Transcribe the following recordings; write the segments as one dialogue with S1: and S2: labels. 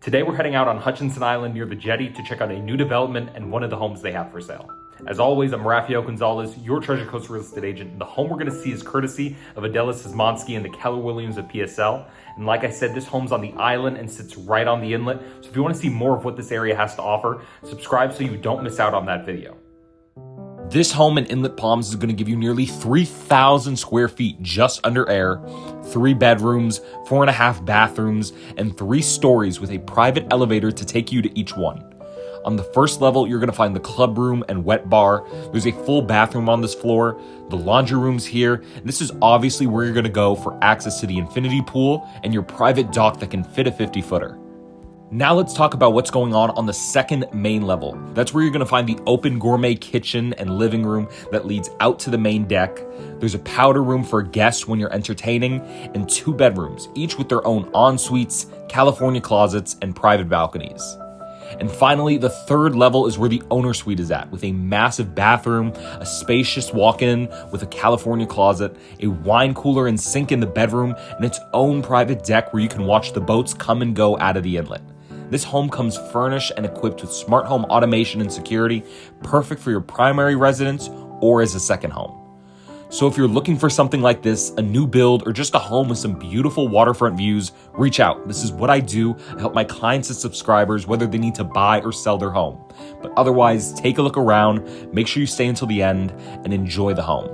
S1: Today we're heading out on Hutchinson Island near the jetty to check out a new development and one of the homes they have for sale. As always, I'm Rafael Gonzalez, your Treasure Coast real estate agent. The home we're going to see is courtesy of Adela Sismonsky and the Keller Williams of PSL. And like I said, this home's on the island and sits right on the inlet. So if you want to see more of what this area has to offer, subscribe so you don't miss out on that video. This home in Inlet Palms is going to give you nearly 3,000 square feet just under air, 3 bedrooms, 4.5 bathrooms, and 3 stories with a private elevator to take you to each one. On the first level, you're going to find the club room and wet bar. There's a full bathroom on this floor. The laundry room's here. And this is obviously where you're going to go for access to the infinity pool and your private dock that can fit a 50-footer. Now let's talk about what's going on the second main level. That's where you're going to find the open gourmet kitchen and living room that leads out to the main deck. There's a powder room for guests when you're entertaining, and 2 bedrooms, each with their own en-suites, California closets, and private balconies. And finally, the third level is where the owner suite is at, with a massive bathroom, a spacious walk-in with a California closet, a wine cooler and sink in the bedroom, and its own private deck where you can watch the boats come and go out of the inlet. This home comes furnished and equipped with smart home automation and security, perfect for your primary residence or as a second home. So if you're looking for something like this, a new build, or just a home with some beautiful waterfront views, reach out. This is what I do. I help my clients and subscribers, whether they need to buy or sell their home. But otherwise, take a look around, make sure you stay until the end, and enjoy the home.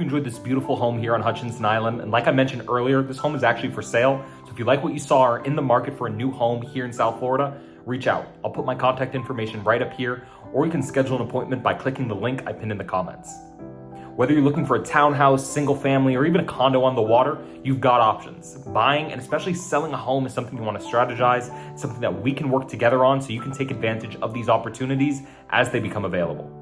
S1: you enjoyed this beautiful home here on Hutchinson Island. And like I mentioned earlier, this home is actually for sale. So if you like what you saw or are in the market for a new home here in South Florida, reach out. I'll put my contact information right up here, or you can schedule an appointment by clicking the link I pinned in the comments. Whether you're looking for a townhouse, single family, or even a condo on the water, you've got options. Buying and especially selling a home is something you want to strategize, something that we can work together on so you can take advantage of these opportunities as they become available.